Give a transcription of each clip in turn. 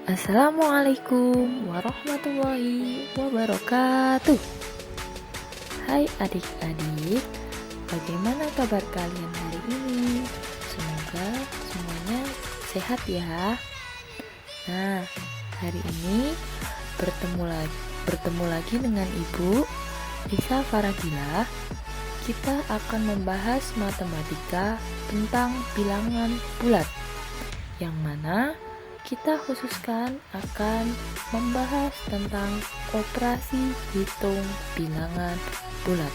Assalamualaikum warahmatullahi wabarakatuh. Hai adik-adik, bagaimana kabar kalian hari ini? Semoga semuanya sehat ya. Nah, hari ini bertemu lagi dengan Ibu Lisa Faradilah. Kita akan membahas matematika tentang bilangan bulat, yang mana kita khususkan akan membahas tentang operasi hitung bilangan bulat.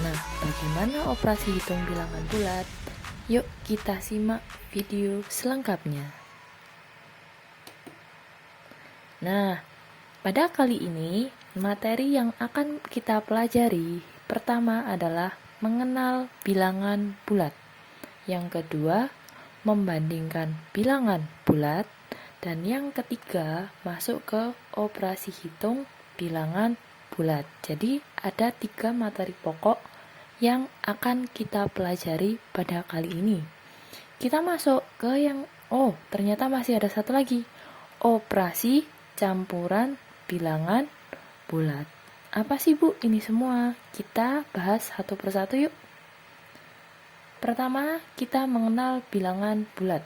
Nah, bagaimana operasi hitung bilangan bulat? Yuk kita simak video selengkapnya. Nah, pada kali ini materi yang akan kita pelajari pertama adalah mengenal bilangan bulat. Yang kedua, membandingkan bilangan bulat. Dan yang ketiga, masuk ke operasi hitung bilangan bulat. Jadi ada 3 materi pokok yang akan kita pelajari pada kali ini. Kita masuk ke ternyata masih ada satu lagi. Operasi campuran bilangan bulat. Apa sih Bu ini semua? Kita bahas satu persatu yuk. Pertama, kita mengenal bilangan bulat.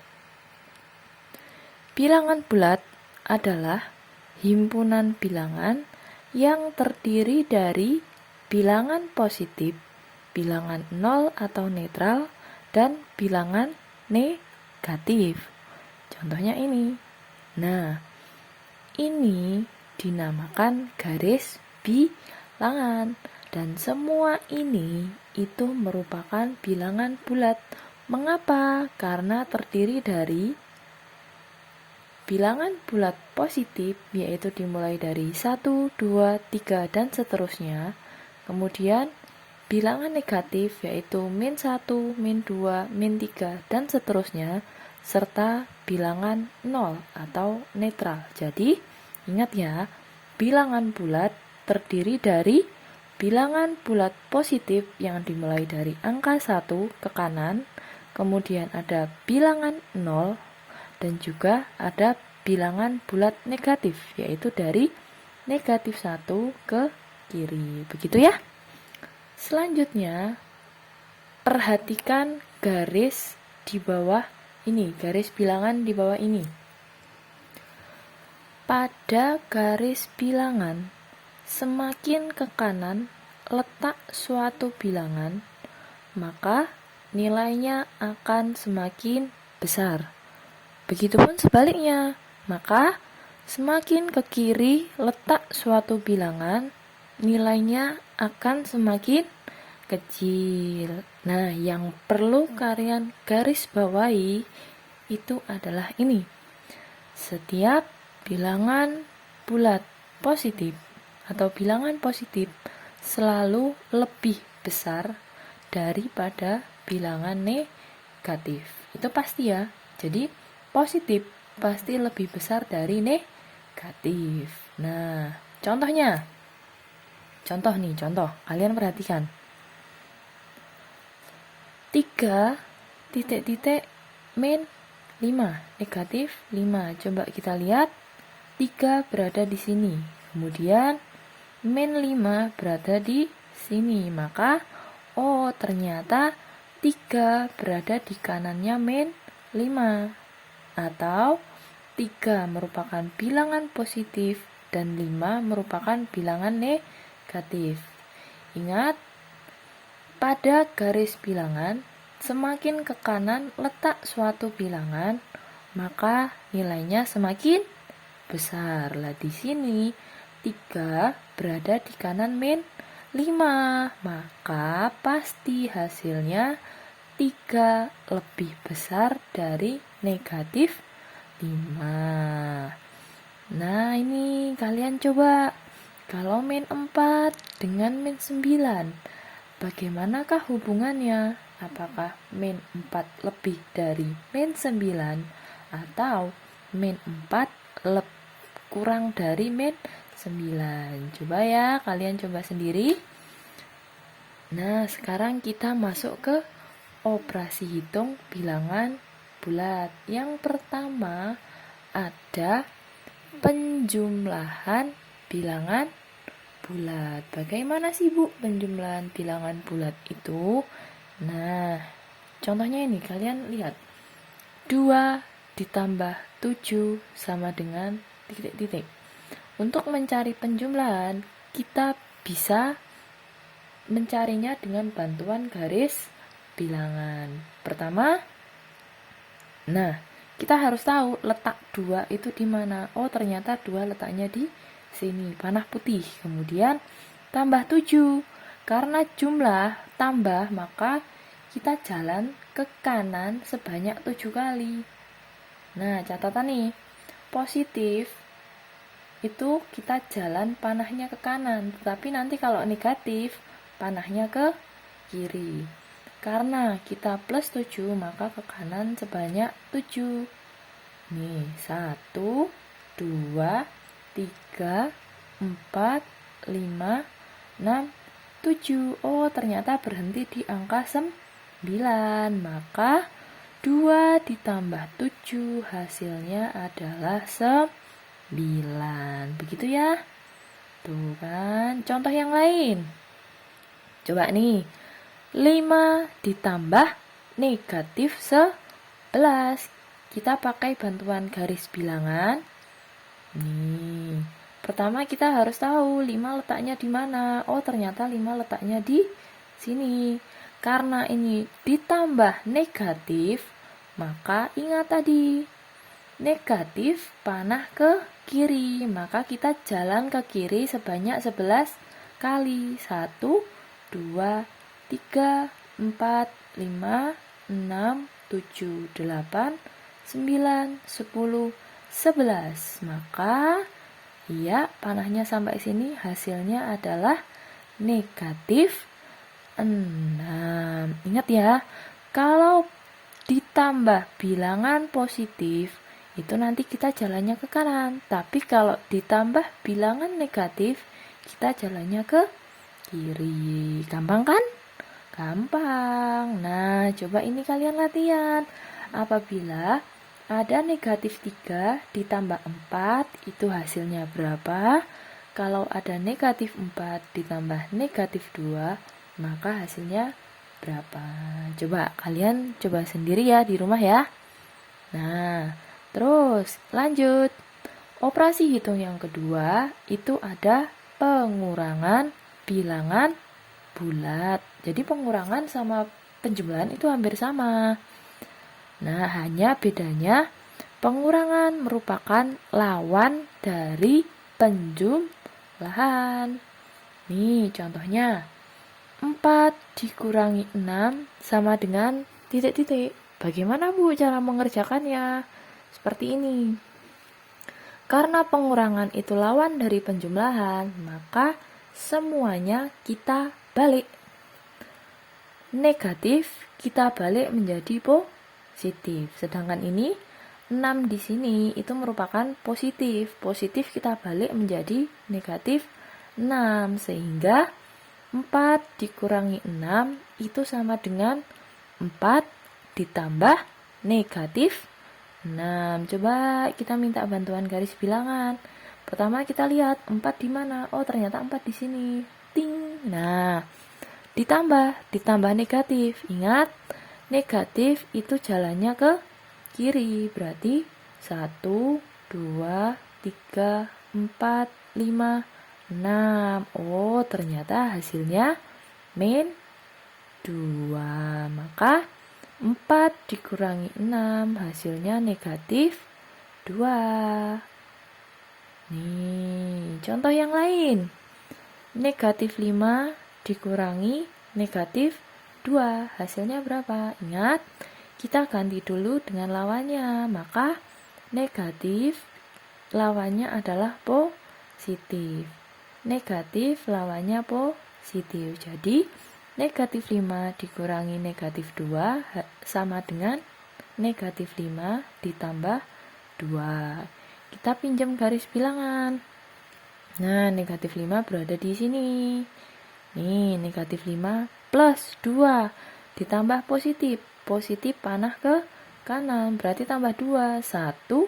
Bilangan bulat adalah himpunan bilangan yang terdiri dari bilangan positif, bilangan nol atau netral, dan bilangan negatif. Contohnya ini. Nah, ini dinamakan garis bilangan, dan semua ini itu merupakan bilangan bulat. Mengapa? Karena terdiri dari bilangan bulat positif, yaitu dimulai dari 1, 2, 3, dan seterusnya. Kemudian bilangan negatif, yaitu min 1, min 2, min 3, dan seterusnya. Serta bilangan 0 atau netral. Jadi, ingat ya, bilangan bulat terdiri dari bilangan bulat positif yang dimulai dari angka 1 ke kanan. Kemudian ada bilangan 0, dan juga ada bilangan bulat negatif, yaitu dari negatif 1 ke kiri. Begitu ya. Selanjutnya, perhatikan garis di bawah ini, garis bilangan di bawah ini. Pada garis bilangan, semakin ke kanan letak suatu bilangan, maka nilainya akan semakin besar. Begitupun sebaliknya, maka semakin ke kiri letak suatu bilangan, nilainya akan semakin kecil. Nah, yang perlu kalian garis bawahi itu adalah ini. Setiap bilangan bulat positif atau bilangan positif selalu lebih besar daripada bilangan negatif. Itu pasti ya. Jadi positif pasti lebih besar dari negatif. Nah, contoh, kalian perhatikan. 3 titik min 5, negatif 5. Coba kita lihat, 3 berada di sini. Kemudian min 5 berada di sini. Maka, ternyata 3 berada di kanannya min 5. Atau 3 merupakan bilangan positif dan 5 merupakan bilangan negatif. Ingat, pada garis bilangan, semakin ke kanan letak suatu bilangan, maka nilainya semakin besar. Lah di sini 3 berada di kanan min 5, maka pasti hasilnya 3 lebih besar dari negatif 5. Nah, ini kalian coba, kalau min 4 dengan min 9, bagaimanakah hubungannya? Apakah min 4 lebih dari min 9 atau min 4 kurang dari min 9? Coba ya, kalian coba sendiri. Nah, sekarang kita masuk ke operasi hitung bilangan bulat. Yang pertama ada penjumlahan bilangan bulat. Bagaimana sih Bu penjumlahan bilangan bulat itu? Nah, contohnya ini kalian lihat. 2 ditambah 7 sama dengan titik-titik. Untuk mencari penjumlahan, kita bisa mencarinya dengan bantuan garis bilangan. Pertama, nah, kita harus tahu letak 2 itu di mana. Oh, ternyata 2 letaknya di sini, panah putih. Kemudian tambah 7. Karena jumlah tambah, maka kita jalan ke kanan sebanyak 7 kali. Nah, catatan nih. Positif itu kita jalan panahnya ke kanan, tetapi nanti kalau negatif panahnya ke kiri. Karena kita plus 7, maka ke kanan sebanyak 7. Nih, 1, 2, 3, 4, 5, 6, 7. Oh, ternyata berhenti di angka 9. Maka 2 ditambah 7 hasilnya adalah 9. Begitu ya. Tuh kan. Contoh yang lain. Coba nih. 5 ditambah negatif 11. Kita pakai bantuan garis bilangan. Nih. Pertama kita harus tahu 5 letaknya di mana. Oh, ternyata 5 letaknya di sini. Karena ini ditambah negatif, maka ingat tadi, negatif panah ke kiri, maka kita jalan ke kiri sebanyak 11 kali. 1, 2, 3, 4, 5, 6, 7, 8, 9, 10, 11. Maka ya, panahnya sampai sini hasilnya adalah negatif 6. Ingat ya, kalau ditambah bilangan positif, itu nanti kita jalannya ke kanan. Tapi kalau ditambah bilangan negatif, kita jalannya ke kiri. Gampang kan? Gampang. Nah, coba ini kalian latihan. Apabila ada negatif 3 ditambah 4, itu hasilnya berapa? Kalau ada negatif 4 ditambah negatif 2, maka hasilnya berapa? Coba kalian coba sendiri ya di rumah ya. Nah, terus lanjut. Operasi hitung yang kedua itu ada pengurangan bilangan bulat. Jadi pengurangan sama penjumlahan itu hampir sama. Nah, hanya bedanya pengurangan merupakan lawan dari penjumlahan. Nih contohnya. 4 dikurangi 6 sama dengan titik-titik. Bagaimana Bu cara mengerjakannya? Seperti ini. Karena pengurangan itu lawan dari penjumlahan, maka semuanya kita balik. Negatif kita balik menjadi positif. Sedangkan ini 6 di sini itu merupakan positif. Positif kita balik menjadi negatif 6, sehingga 4 dikurangi 6 itu sama dengan 4 ditambah negatif 6. Coba kita minta bantuan garis bilangan. Pertama kita lihat 4 di mana? Oh, ternyata 4 di sini. Ting. Nah, ditambah negatif. Ingat, negatif itu jalannya ke kiri. Berarti 1, 2, 3, 4, 5, 6. Oh, ternyata hasilnya min 2. Maka 4 dikurangi 6 hasilnya negatif 2. Nih, contoh yang lain. Negatif 5 dikurangi negatif 2 hasilnya berapa? Ingat, kita ganti dulu dengan lawannya. Maka negatif lawannya adalah positif. Negatif lawannya positif. Jadi negatif 5 dikurangi negatif 2 sama dengan negatif 5 ditambah 2. Kita pinjam garis bilangan. Nah, negatif 5 berada di sini. Nih, negatif 5 plus 2 ditambah positif. Positif panah ke kanan, berarti tambah 2. 1,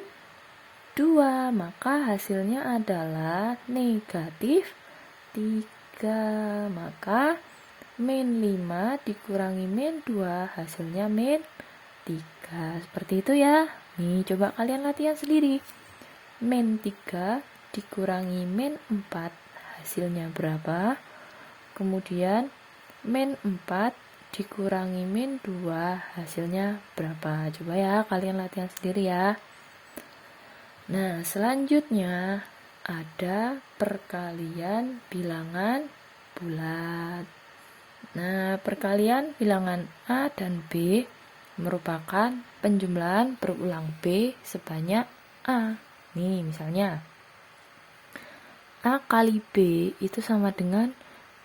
2, maka hasilnya adalah negatif 3. Maka min 5 dikurangi min 2, hasilnya min 3. Seperti itu ya. Nih, coba kalian latihan sendiri. Min 3 dikurangi min 4, hasilnya berapa? Kemudian min 4 dikurangi min 2, hasilnya berapa? Coba ya, kalian latihan sendiri ya. Nah, selanjutnya ada perkalian bilangan bulat. Nah, perkalian bilangan A dan B merupakan penjumlahan berulang B sebanyak A. Nih, misalnya A kali B itu sama dengan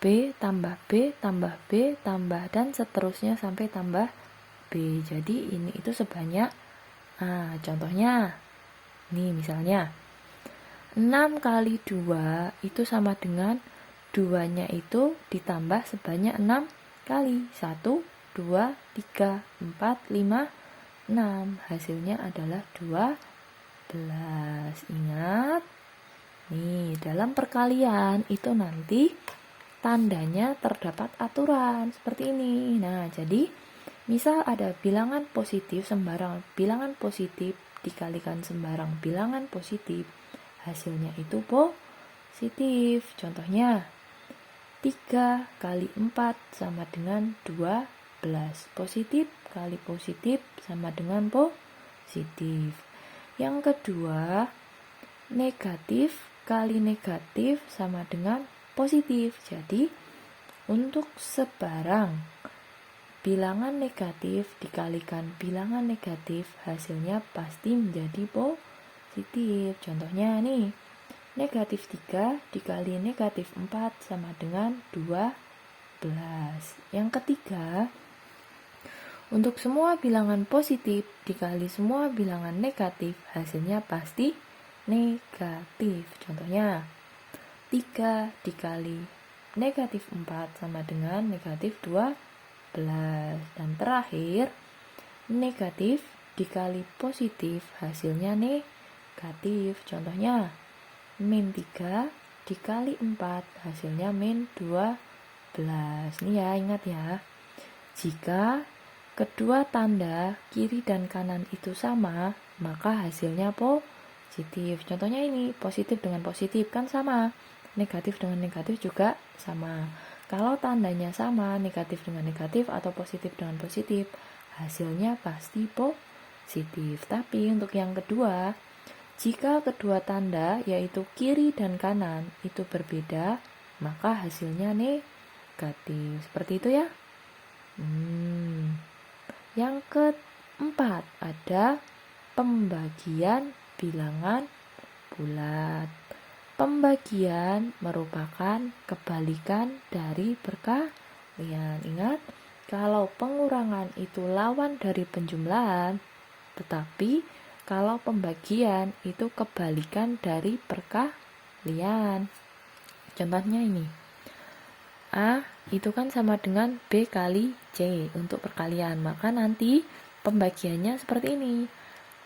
B tambah B tambah B tambah dan seterusnya sampai tambah B. Jadi ini itu sebanyak A. Contohnya, nih misalnya 6 kali 2 itu sama dengan 2-nya itu ditambah sebanyak 6 kali. 1, 2, 3, 4, 5, 6. Hasilnya adalah 12. Ingat, nih dalam perkalian itu nanti tandanya terdapat aturan seperti ini. Nah, jadi misal ada bilangan positif sembarang bilangan positif dikalikan sembarang bilangan positif, hasilnya itu positif. Contohnya 3 kali 4 sama dengan 12. Positif kali positif sama dengan positif. Yang kedua, negatif kali negatif sama dengan positif. Jadi, untuk sebarang bilangan negatif dikalikan bilangan negatif, hasilnya pasti menjadi positif. Contohnya nih, negatif 3 dikali negatif 4 sama dengan 12. Yang ketiga, untuk semua bilangan positif dikali semua bilangan negatif, hasilnya pasti negatif. Contohnya, 3 dikali negatif 4 sama dengan negatif 12. Dan terakhir, negatif dikali positif, hasilnya negatif. Contohnya, min 3 dikali 4, hasilnya min 12. Nih ya, ingat ya. Jika kedua tanda kiri dan kanan itu sama, maka hasilnya positif. Contohnya ini, positif dengan positif kan sama. Negatif dengan negatif juga sama. Kalau tandanya sama, negatif dengan negatif atau positif dengan positif, hasilnya pasti positif. Tapi untuk yang kedua, jika kedua tanda yaitu kiri dan kanan itu berbeda, maka hasilnya negatif. Seperti itu ya. Yang keempat ada pembagian bilangan bulat. Pembagian merupakan kebalikan dari perkalian. Ingat, kalau pengurangan itu lawan dari penjumlahan, tetapi kalau pembagian itu kebalikan dari perkalian. Contohnya ini, A itu kan sama dengan B kali C untuk perkalian, maka nanti pembagiannya seperti ini.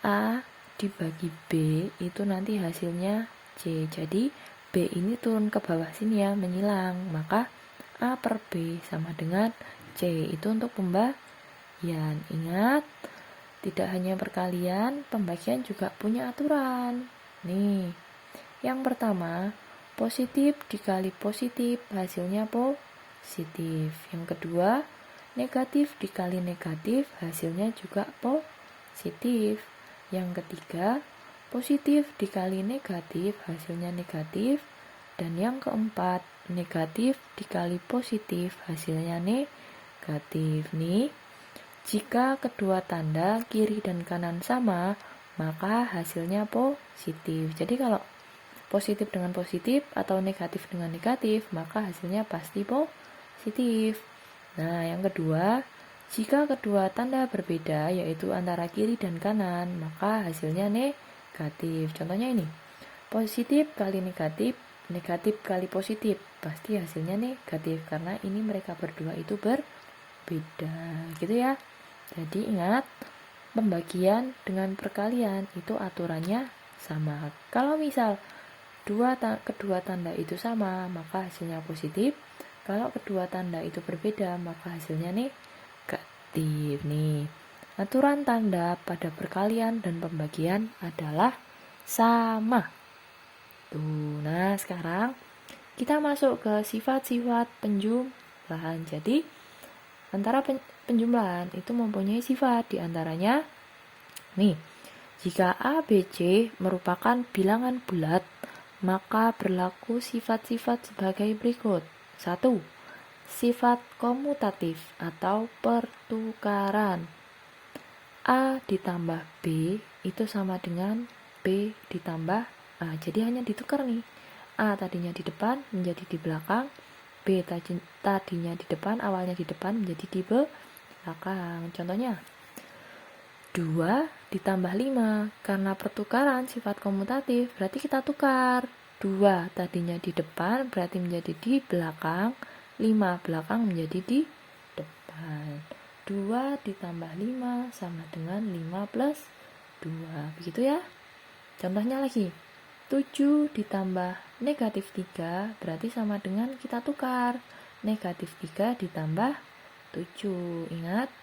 A dibagi B itu nanti hasilnya C. Jadi B ini turun ke bawah sini ya, menyilang. Maka A per B sama dengan C. Itu untuk pembagian. Ingat, tidak hanya perkalian, pembagian juga punya aturan. Nih, yang pertama, positif dikali positif, hasilnya positif. Yang kedua, negatif dikali negatif, hasilnya juga positif. Yang ketiga, positif dikali negatif, hasilnya negatif. Dan yang keempat, negatif dikali positif, hasilnya negatif. Nih, jika kedua tanda kiri dan kanan sama, maka hasilnya positif. Jadi kalau positif dengan positif atau negatif dengan negatif, maka hasilnya pasti positif. Nah, yang kedua, jika kedua tanda berbeda, yaitu antara kiri dan kanan, maka hasilnya negatif. Contohnya ini, positif kali negatif, negatif kali positif, pasti hasilnya negatif karena ini mereka berdua itu berbeda, gitu ya. Jadi ingat, pembagian dengan perkalian itu aturannya sama. Kalau misal kedua tanda itu sama, maka hasilnya positif. Kalau kedua tanda itu berbeda, maka hasilnya negatif nih. Aturan tanda pada perkalian dan pembagian adalah sama. Tuh, nah sekarang kita masuk ke sifat-sifat penjumlahan. Jadi, antara penjumlahan itu mempunyai sifat, diantaranya nih, jika A, B, C merupakan bilangan bulat, maka berlaku sifat-sifat sebagai berikut. 1. Sifat komutatif atau pertukaran. A ditambah B itu sama dengan B ditambah A. Jadi hanya ditukar nih. A tadinya di depan menjadi di belakang. B tadinya di depan, awalnya di depan menjadi di belakang. Contohnya 2 ditambah 5. Karena pertukaran sifat komutatif, berarti kita tukar. 2 tadinya di depan berarti menjadi di belakang. 5 belakang menjadi di depan. 2 ditambah 5 sama dengan 5 plus 2. Begitu ya. Contohnya lagi. 7 ditambah negatif 3 berarti sama dengan kita tukar. Negatif 3 ditambah 7. Ingat,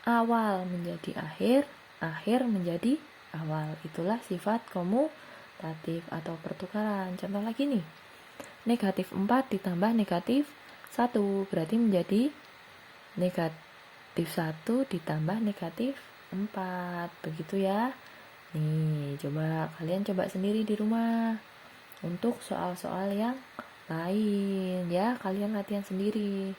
awal menjadi akhir, akhir menjadi awal. Itulah sifat komutatif atau pertukaran. Contoh lagi nih. Negatif 4 ditambah negatif 1 berarti menjadi negatif 1 ditambah negatif 4. Begitu ya. Nih, kalian coba sendiri di rumah. Untuk soal-soal yang lain ya, kalian latihan sendiri.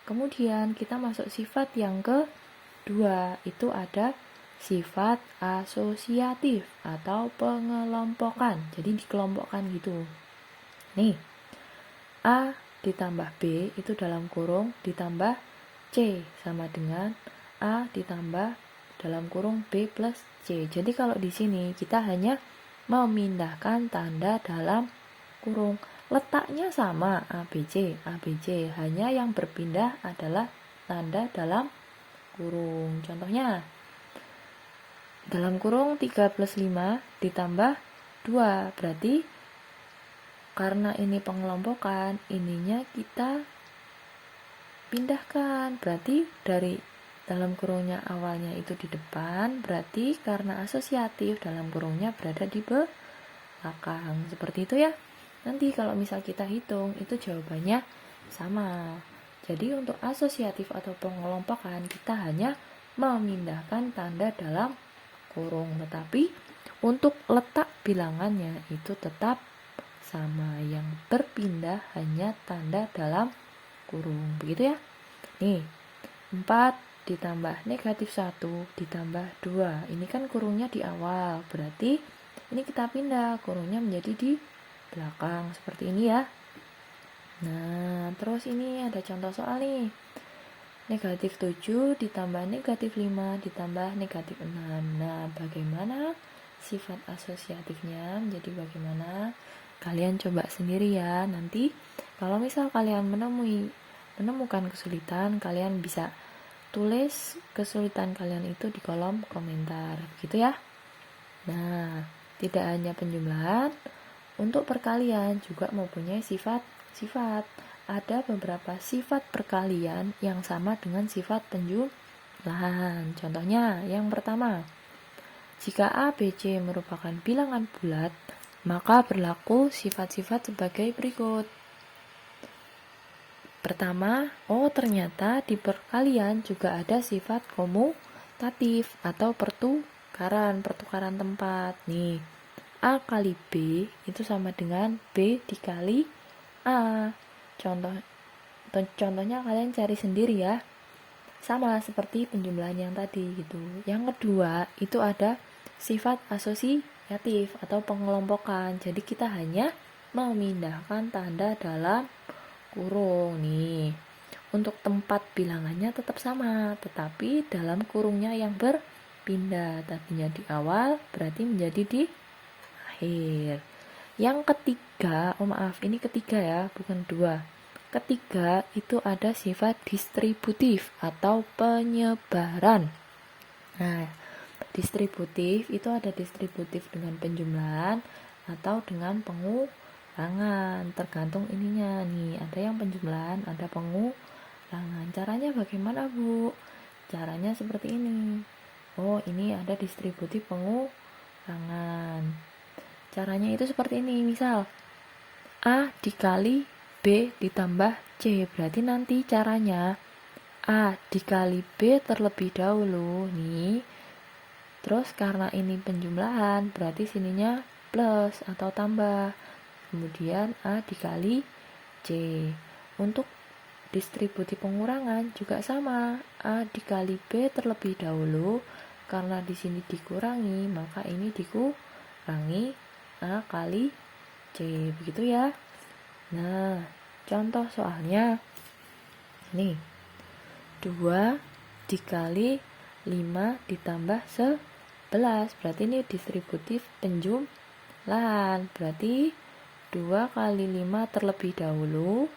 Kemudian kita masuk sifat yang kedua, itu ada sifat asosiatif atau pengelompokan. Jadi dikelompokkan gitu. Nih, A ditambah B itu dalam kurung ditambah C sama dengan A ditambah dalam kurung B plus C. Jadi kalau di sini kita hanya memindahkan tanda dalam kurung. Letaknya sama ABC, ABC. Hanya yang berpindah adalah tanda dalam kurung. Contohnya, dalam kurung 3 plus 5 ditambah 2. Berarti karena ini pengelompokan, ininya kita pindahkan. Berarti dari dalam kurungnya awalnya itu di depan, berarti karena asosiatif dalam kurungnya berada di belakang. Seperti itu ya. Nanti kalau misal kita hitung, itu jawabannya sama. Jadi untuk asosiatif atau pengelompokan, kita hanya memindahkan tanda dalam kurung. Tetapi untuk letak bilangannya itu tetap sama. Yang berpindah hanya tanda dalam kurung. Begitu ya. Nih, 4 ditambah negatif 1 ditambah 2. Ini kan kurungnya di awal. Berarti ini kita pindah. Kurungnya menjadi di belakang. Seperti ini ya. Nah, terus ini ada contoh soal nih. Negatif 7 ditambah negatif 5 ditambah negatif 6. Nah, bagaimana sifat asosiatifnya menjadi bagaimana? Kalian coba sendiri ya. Nanti kalau misal kalian menemukan kesulitan, kalian bisa tulis kesulitan kalian itu di kolom komentar, gitu ya. Nah, tidak hanya penjumlahan, untuk perkalian juga mempunyai sifat-sifat. Ada beberapa sifat perkalian yang sama dengan sifat penjumlahan. Contohnya, yang pertama, jika A, B, C merupakan bilangan bulat, maka berlaku sifat-sifat sebagai berikut. Pertama, ternyata di perkalian juga ada sifat komutatif atau pertukaran tempat. Nih, A kali B itu sama dengan B dikali A. Contohnya kalian cari sendiri ya. Sama seperti penjumlahan yang tadi gitu. Yang kedua, itu ada sifat asosiatif atau pengelompokan. Jadi kita hanya memindahkan tanda dalam kurung nih. Untuk tempat bilangannya tetap sama, tetapi dalam kurungnya yang berpindah. Tadinya di awal berarti menjadi di akhir. Yang ketiga, ini ketiga ya, bukan dua. Ketiga itu ada sifat distributif atau penyebaran. Nah, distributif itu ada distributif dengan penjumlahan atau dengan pengurangan, tergantung ininya nih, ada yang penjumlahan, ada pengurangan. Caranya bagaimana, Bu? Caranya seperti ini. Oh, ini ada distributif pengurangan. Caranya itu seperti ini, misal A dikali B ditambah C, berarti nanti caranya A dikali B terlebih dahulu nih. Terus karena ini penjumlahan, berarti sininya plus atau tambah. Kemudian A dikali C. Untuk distributif pengurangan juga sama. A dikali B terlebih dahulu. Karena di sini dikurangi, maka ini dikurangi A kali C. Begitu ya. Nah, contoh soalnya nih. 2 dikali 5 ditambah 11, berarti ini distributif penjumlahan, berarti 2 kali 5 terlebih dahulu,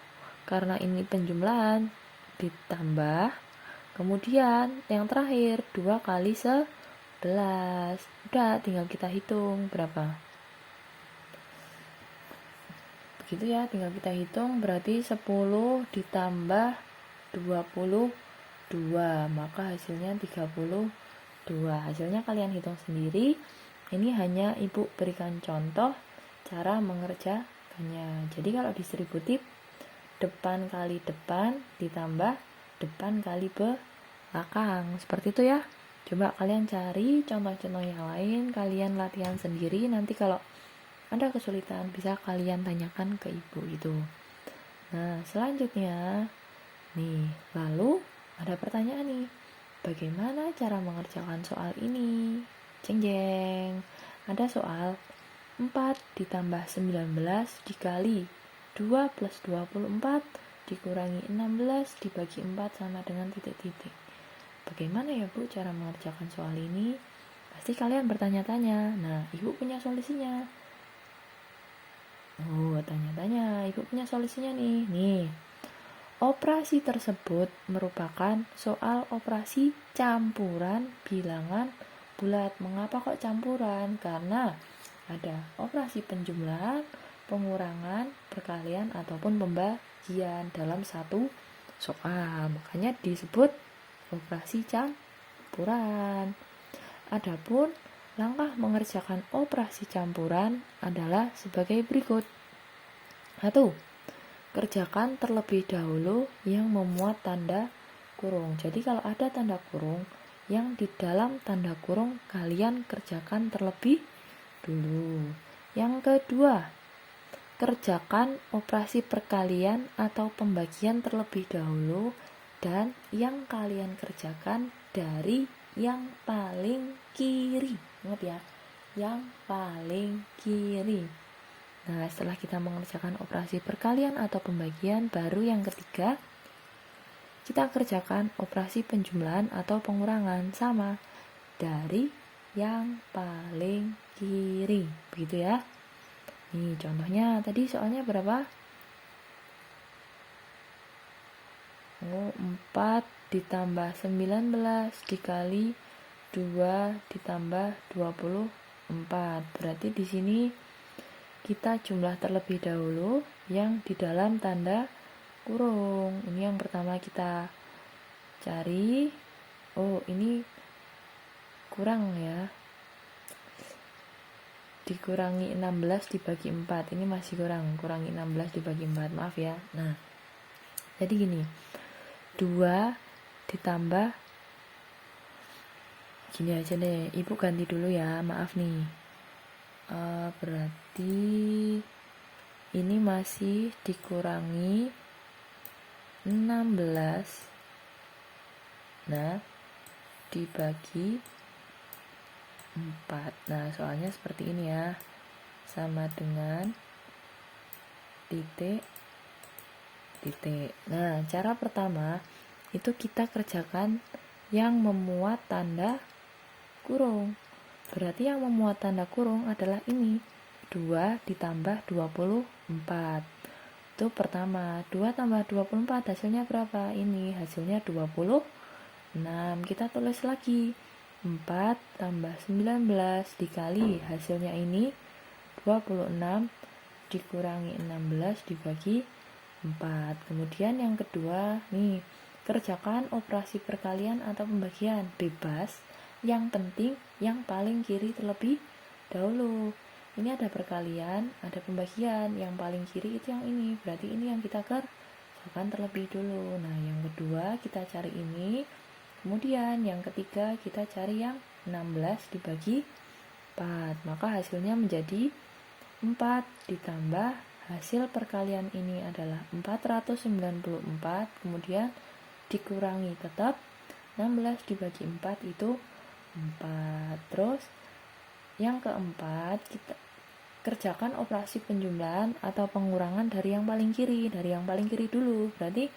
karena ini penjumlahan ditambah, kemudian yang terakhir 2 kali 11, udah tinggal kita hitung berapa, begitu ya, tinggal kita hitung, berarti 10 ditambah 22, maka hasilnya 32. Hasilnya kalian hitung sendiri. Ini hanya Ibu berikan contoh cara mengerjakannya. Jadi kalau distributif, depan kali depan ditambah depan kali belakang. Seperti itu ya. Coba kalian cari contoh-contoh yang lain, kalian latihan sendiri. Nanti kalau ada kesulitan bisa kalian tanyakan ke Ibu itu. Nah, selanjutnya nih, lalu ada pertanyaan nih. Bagaimana cara mengerjakan soal ini? Jeng jeng. Ada soal 4 ditambah 19 dikali 2 plus 24 dikurangi 16 dibagi 4 sama dengan titik-titik. Bagaimana ya Bu cara mengerjakan soal ini? Pasti kalian bertanya-tanya. Nah, Ibu punya solusinya. Oh, tanya-tanya. Ibu punya solusinya nih. Nih. Operasi tersebut merupakan soal operasi campuran bilangan bulat. Mengapa kok campuran? Karena ada operasi penjumlahan, pengurangan, perkalian, ataupun pembagian dalam satu soal. Makanya disebut operasi campuran. Adapun langkah mengerjakan operasi campuran adalah sebagai berikut. 1. Kerjakan terlebih dahulu yang memuat tanda kurung. Jadi kalau ada tanda kurung, yang di dalam tanda kurung kalian kerjakan terlebih dulu. Yang kedua, kerjakan operasi perkalian atau pembagian terlebih dahulu dan yang kalian kerjakan dari yang paling kiri. Ingat ya, yang paling kiri. Nah, setelah kita mengerjakan operasi perkalian atau pembagian, baru yang ketiga, kita kerjakan operasi penjumlahan atau pengurangan sama dari yang paling kiri. Begitu ya. Nih, contohnya tadi soalnya berapa? Oh, 4 ditambah 19 dikali 2 ditambah 24. Berarti di sini kita jumlah terlebih dahulu yang di dalam tanda kurung. Ini yang pertama kita cari. Oh, ini kurang ya. Dikurangi 16 dibagi 4. Ini masih kurang. Kurangi 16 dibagi 4. Maaf ya. Nah, jadi gini. 2 ditambah gini aja deh. Ibu ganti dulu ya. Maaf nih. Berarti ini masih dikurangi 16, nah dibagi 4. Nah, soalnya seperti ini ya, sama dengan titik. Nah, cara pertama itu kita kerjakan yang memuat tanda kurung. Berarti yang memuat tanda kurung adalah ini, 2 ditambah 24. Itu pertama. 2 tambah 24 hasilnya berapa? Ini hasilnya 26. Kita tulis lagi 4 tambah 19 dikali hasilnya ini 26 dikurangi 16 dibagi 4. Kemudian yang kedua nih, kerjakan operasi perkalian atau pembagian bebas, yang penting yang paling kiri terlebih dahulu. Ini ada perkalian, ada pembagian, yang paling kiri itu yang ini, berarti ini yang kita kerjakan terlebih dulu. Nah yang kedua kita cari ini, kemudian yang ketiga kita cari yang 16 dibagi 4, maka hasilnya menjadi 4 ditambah hasil perkalian ini adalah 494, kemudian dikurangi tetap 16 dibagi 4 itu 4. Terus yang keempat kita kerjakan operasi penjumlahan atau pengurangan dari yang paling kiri, dulu. Berarti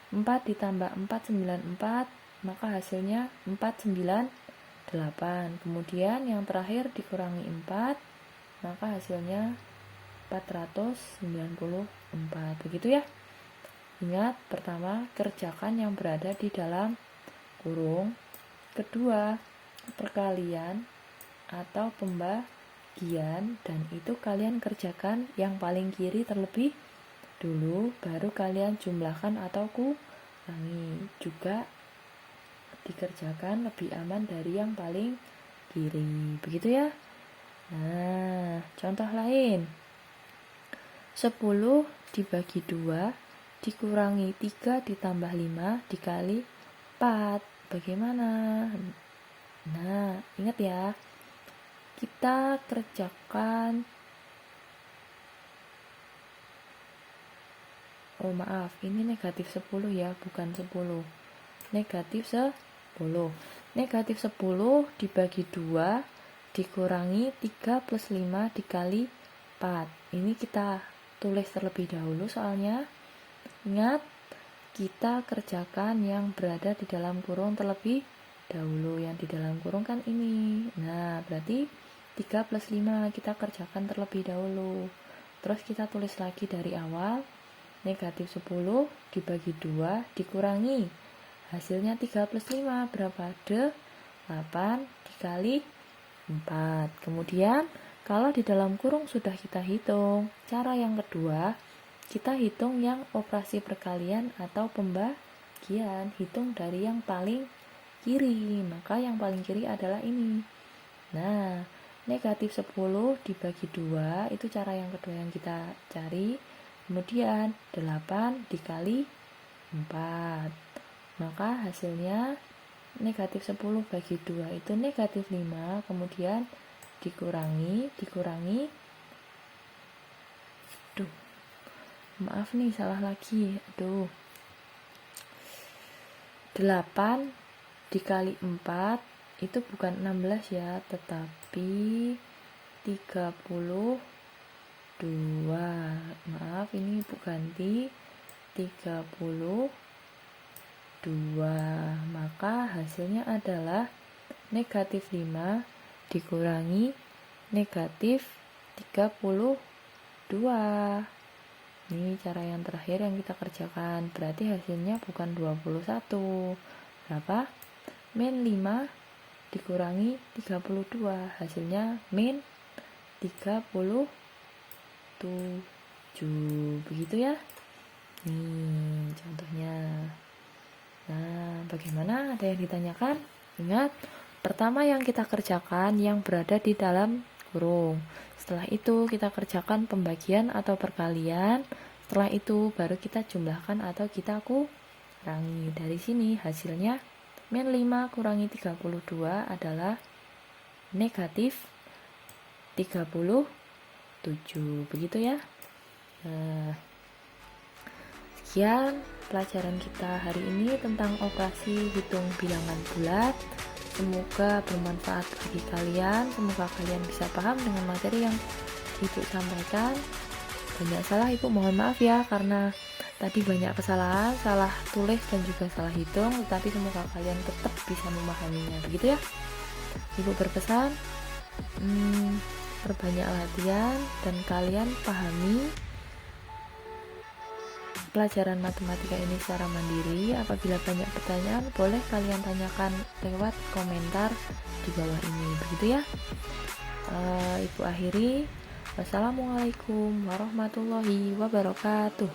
4 ditambah 494, maka hasilnya 498. Kemudian yang terakhir dikurangi 4, maka hasilnya 494. Begitu ya. Ingat, pertama kerjakan yang berada di dalam kurung, kedua perkalian atau pembagian, dan itu kalian kerjakan yang paling kiri terlebih dulu, baru kalian jumlahkan atau kurangi. Juga dikerjakan lebih aman dari yang paling kiri. Begitu ya. Nah, contoh lain. 10 dibagi 2 dikurangi 3 ditambah 5 dikali 4. Bagaimana? Nah, ingat ya. Kita kerjakan. Oh maaf, ini negatif 10 ya, bukan 10. Negatif 10. Negatif 10 dibagi 2 dikurangi 3 plus 5 dikali 4. Ini kita tulis terlebih dahulu soalnya. Ingat, kita kerjakan yang berada di dalam kurung terlebih dahulu. Yang di dalam kurung kan ini. Nah, berarti 3 plus 5 kita kerjakan terlebih dahulu. Terus kita tulis lagi dari awal. Negatif 10 dibagi 2 dikurangi. Hasilnya 3 plus 5 berapa? 8 dikali 4. Kemudian kalau di dalam kurung sudah kita hitung, cara yang kedua kita hitung yang operasi perkalian atau pembagian. Hitung dari yang paling kiri, maka yang paling kiri adalah ini. Nah, negatif 10 dibagi 2 itu cara yang kedua yang kita cari. Kemudian 8 dikali 4, maka hasilnya negatif 10 bagi 2 itu negatif 5. Kemudian dikurangi maaf nih, salah lagi. 8 dikali 4 itu bukan 16 ya, tetapi 32. Maaf, ini ibu ganti 32. Maka hasilnya adalah negatif 5 dikurangi negatif 32. Ini cara yang terakhir yang kita kerjakan. Berarti hasilnya bukan 21. Berapa? Min 5 dikurangi 32. Hasilnya min 37. Begitu ya. Nih contohnya. Nah, bagaimana? Ada yang ditanyakan? Ingat, pertama yang kita kerjakan yang berada di dalam kurung. Setelah itu kita kerjakan pembagian atau perkalian. Setelah itu baru kita jumlahkan atau kita kurangi. Dari sini hasilnya min 5 kurangi 32 adalah negatif 37. Begitu ya. Nah, sekian pelajaran kita hari ini tentang operasi hitung bilangan bulat. Semoga bermanfaat bagi kalian. Semoga kalian bisa paham dengan materi yang Ibu sampaikan. Banyak salah Ibu mohon maaf ya, karena tadi banyak kesalahan, salah tulis dan juga salah hitung. Tetapi semoga kalian tetap bisa memahaminya. Begitu ya. Ibu berpesan perbanyak latihan dan kalian pahami pelajaran matematika ini secara mandiri. Apabila banyak pertanyaan, boleh kalian tanyakan lewat komentar di bawah ini. Begitu ya. Ibu akhiri. Wassalamualaikum warahmatullahi wabarakatuh.